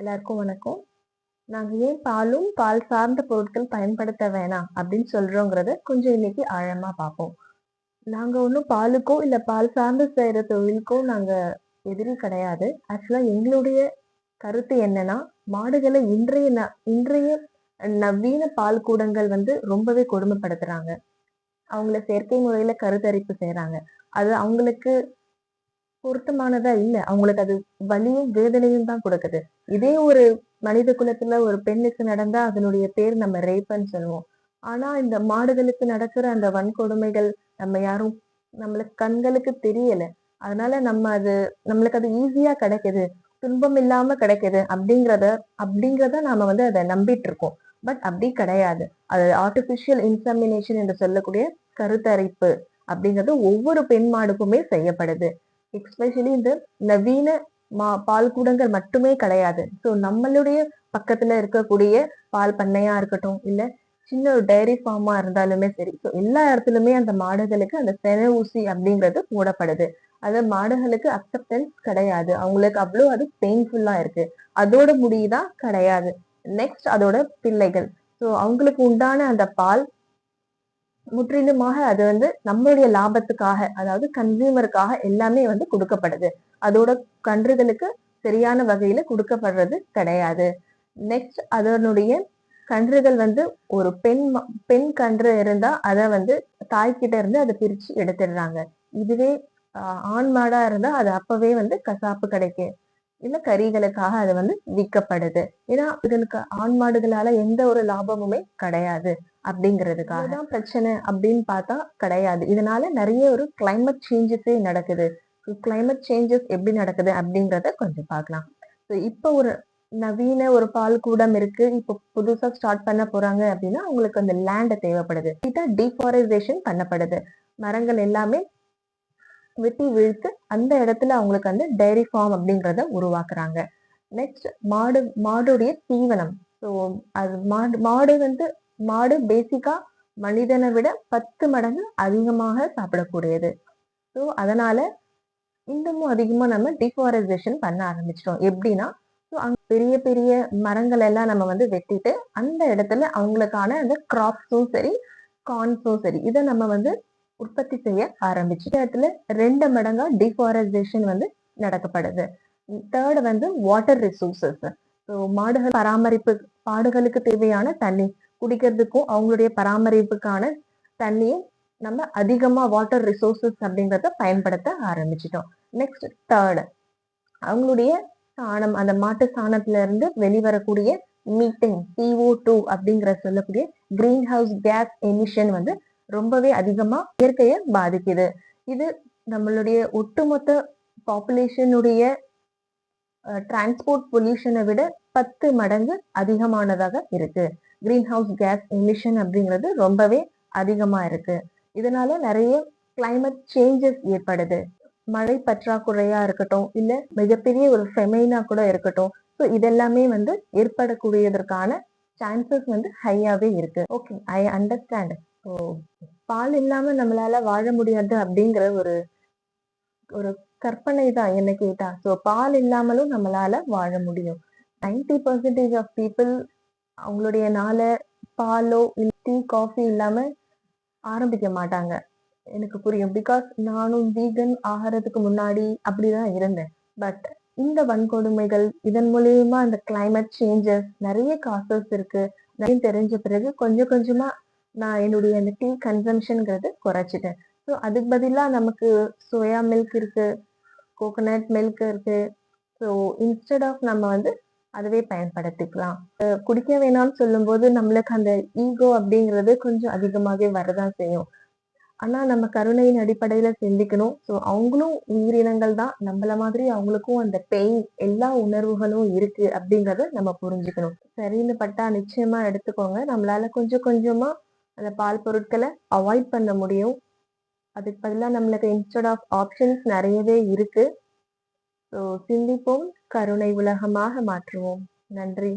எல்லாருக்கும் வணக்கம். நாங்க ஏன் பாலும், பால் சார்ந்த பொருட்கள் பயன்படுத்த வேணாம் அப்படின்னு சொல்றோங்கிறத கொஞ்சம் இன்னைக்கு ஆழமா பார்ப்போம். நாங்க ஒண்ணும் பாலுக்கோ, இல்ல பால் சார்ந்து செய்ற தொழிலுக்கோ நாங்க எதிரி கிடையாது. ஆக்சுவலா எங்களுடைய கருத்து என்னன்னா, மாடுகள இன்றைய நவீன பால் கூடங்கள் வந்து ரொம்பவே கொடுமைப்படுத்துறாங்க. அவங்கள செயற்கை முறையில கருத்தரிப்பு செய்றாங்க. அது அவங்களுக்கு பொருத்தமானதா இல்ல. அவங்களுக்கு அது வலியும், வேதனையும் தான் குடுக்குது. இதே ஒரு மனித குலத்துல ஒரு பெண்ணுக்கு நடந்தா அதனுடைய பேர் நம்ம ரேப்ன்னு சொல்லுவோம். ஆனா இந்த மாடுகளுக்கு நடக்கிற அந்த வன்கொடுமைகள் நம்ம யாரும் நம்மளுக்கு கண்களுக்கு தெரியல. அதனால நம்மளுக்கு அது ஈஸியா கிடைக்குது. துன்பம் இல்லாம கிடைக்குது அப்படிங்கிறத நாம வந்து அத நம்பிட்டு இருக்கோம். பட் அப்படி கிடையாது. அது ஆர்டிபிஷியல் இன்செமினேஷன் என்று சொல்லக்கூடிய கருத்தரிப்பு அப்படிங்கிறது ஒவ்வொரு பெண் மாடுக்குமே செய்யப்படுது. எஸ்பெஷலி இந்த நவீன பால் கூடங்கள் மட்டுமே கிடையாது. ஸோ நம்மளுடைய பக்கத்துல இருக்கக்கூடிய பால் பண்ணையா இருக்கட்டும், இல்ல சின்ன ஒரு டைரி ஃபார்மா இருந்தாலுமே சரி. ஸோ எல்லா இடத்துலயுமே அந்த மாடுகளுக்கு அந்த செனை ஊசி அப்படிங்கிறது போடப்படுது. அது மாடுகளுக்கு அக்செப்டன்ஸ் கிடையாது. அவங்களுக்கு அவ்வளோ அது பெயின்ஃபுல்லா இருக்கு. அதோட முடியுதா கிடையாது. நெக்ஸ்ட் அதோட பிள்ளைகள். ஸோ அவங்களுக்கு உண்டான அந்த பால் முற்றிலுமாக அது வந்து நம்மளுடைய லாபத்துக்காக, அதாவது கன்சியூமருக்காக எல்லாமே வந்து குடுக்கப்படுது. அதோட கன்றுகளுக்கு சரியான வகையில குடுக்கப்படுறது கிடையாது. நெக்ஸ்ட் அதனுடைய கன்றுகள் வந்து ஒரு பெண் கன்று இருந்தா அத வந்து தாய்கிட்ட இருந்து அத பிரிச்சு எடுத்துடுறாங்க. இதுவே ஆண் மாடா இருந்தா அது அப்பவே வந்து கசாப்பு கடைக்கு இல்ல கறிகளுக்காக அது வந்து விற்கப்படுது. ஏன்னா இதுக்கு ஆண் மாடுகளால எந்த ஒரு லாபமுமே கிடையாது அப்படிங்கிறதுக்காக தான் பிரச்சனை அப்படின்னு பார்த்தா கிடையாது. இதனால நிறைய ஒரு கிளைமேட் சேஞ்சஸே நடக்குது. கிளைமேட் சேஞ்சஸ் எப்படி நடக்குது அப்படிங்கறத கொஞ்சம் பார்க்கலாம். இப்ப ஒரு நவீன ஒரு பால் கூடம் இருக்கு. இப்ப புதுசா ஸ்டார்ட் பண்ண போறாங்க அப்படின்னா அவங்களுக்கு அந்த லேண்ட் தேவைப்படுது. டீஃபாரஸ்டேஷன் பண்ணப்படுது. மரங்கள் எல்லாமே வெட்டி வீழ்த்து அந்த இடத்துல அவங்களுக்கு வந்து டைரி ஃபார்ம் அப்படிங்கறத உருவாக்குறாங்க. நெக்ஸ்ட் மாடுடைய தீவனம். ஸோ அது மாடு பேசிக்கா மனிதனை விட 10 மடங்கு அதிகமாக சாப்பிடக்கூடியது. ஸோ அதனால இன்னமும் அதிகமா நம்ம டிஃபாரஸ்டேஷன் பண்ண ஆரம்பிச்சிட்டோம். எப்படின்னா பெரிய பெரிய மரங்கள் எல்லாம் நம்ம வந்து வெட்டிட்டு அந்த இடத்துல அவங்களுக்கான அந்த கிராப்ஸும் சரி, கார்ன்ஸும் சரி, இதை நம்ம வந்து உற்பத்தி செய்ய ஆரம்பிச்சு இடத்துல 2 மடங்கா டிஃபாரஸ்டேஷன் வந்து நடக்கப்படுது. தேர்ட் வந்து வாட்டர் ரிசோர்சஸ். ஸோ மாடுகளுக்கு தேவையான தண்ணி குடிக்கிறதுக்கும் அவங்களுடைய பராமரிப்புக்கான தண்ணியும் நம்ம அதிகமா வாட்டர் ரிசோர்சஸ் அப்படிங்கறத பயன்படுத்த ஆரம்பிச்சிட்டோம். நெக்ஸ்ட் தேர்ட் அவங்களுடைய சாணம், அந்த மாட்டு சாணத்துல இருந்து வெளிவரக்கூடிய மீத்தேன் CO2 அப்படிங்கிற சொல்லக்கூடிய கிரீன் ஹவுஸ் கேஸ் எமிஷன் வந்து ரொம்பவே அதிகமா இயற்கையை பாதிக்குது. இது நம்மளுடைய ஒட்டுமொத்த பாப்புலேஷனுடைய டிரான்ஸ்போர்ட் பொல்யூஷனை விட 10 மடங்கு அதிகமானதாக இருக்கு. கிரீன் ஹவுஸ் கேஸ் எமிஷன் அப்படிங்கிறது ரொம்பவே அதிகமா இருக்கு. இதனால நிறைய கிளைமேட் சேஞ்சஸ் ஏற்படுது. மழை பற்றாக்குறையா இருக்கட்டும், இல்ல மிகப்பெரிய ஒரு ஃபெமைனா கூட இருக்கட்டும். ஸோ இதெல்லாமே வந்து ஏற்படக்கூடியதற்கான சான்சஸ் வந்து ஹையாவே இருக்கு. Okay, I understand. ஸோ பால் இல்லாம நம்மளால வாழ முடியாது அப்படிங்கிற ஒரு ஒரு கற்பனை தான் என்ன கேட்டா. ஸோ பால் இல்லாமலும் நம்மளால வாழ முடியும். 90% ஆஃப் பீப்புள் அவங்களுடைய நாளை பாலோ இல்ல டீ காஃபி இல்லாம ஆரம்பிக்க மாட்டாங்க. எனக்கு புரியும். பிகாஸ் நானும் வீகன் ஆகிறதுக்கு முன்னாடி அப்படிதான் இருந்தேன். பட் இந்த வன்கொடுமைகள் இதன் மூலியமா இந்த கிளைமேட் சேஞ்சஸ் நிறைய காசஸ் இருக்கு. நிறைய தெரிஞ்ச பிறகு கொஞ்சம் கொஞ்சமா நான் என்னுடைய அந்த டீ கன்சம்ஷன்ங்கிறது குறைச்சிட்டேன். ஸோ அதுக்கு பதிலா நமக்கு சோயா மில்க் இருக்கு, கோகோனட் மில்க் இருக்கு. ஸோ இன்ஸ்டெட் ஆஃப் நம்ம வந்து அதுவே பயன்படுத்திக்கலாம். குடிக்க வேணாம்னு சொல்லும்போது நம்மளுக்கு அந்த ஈகோ அப்படிங்கிறது கொஞ்சம் அதிகமாகவே வரதான் செய்யும். ஆனா நம்ம கருணையின் அடிப்படையில சிந்திக்கணும். ஸோ அவங்களும் உயிரினங்கள் தான். நம்மள மாதிரி அவங்களுக்கும் அந்த பெயின் எல்லா உணர்வுகளும் இருக்கு அப்படிங்கறத நம்ம புரிஞ்சுக்கணும். சரின்னு பட்டா நிச்சயமா எடுத்துக்கோங்க. நம்மளால கொஞ்சம் கொஞ்சமா அந்த பால் பொருட்களை அவாய்ட் பண்ண முடியும். அதுக்கு பதிலா நம்மளுக்கு இன்ஸ்டெட் ஆஃப் ஆப்ஷன்ஸ் நிறையவே இருக்கு. ஸோ சிந்திப்போம், கருணை உலகமாக மாற்றுவோம். நன்றி.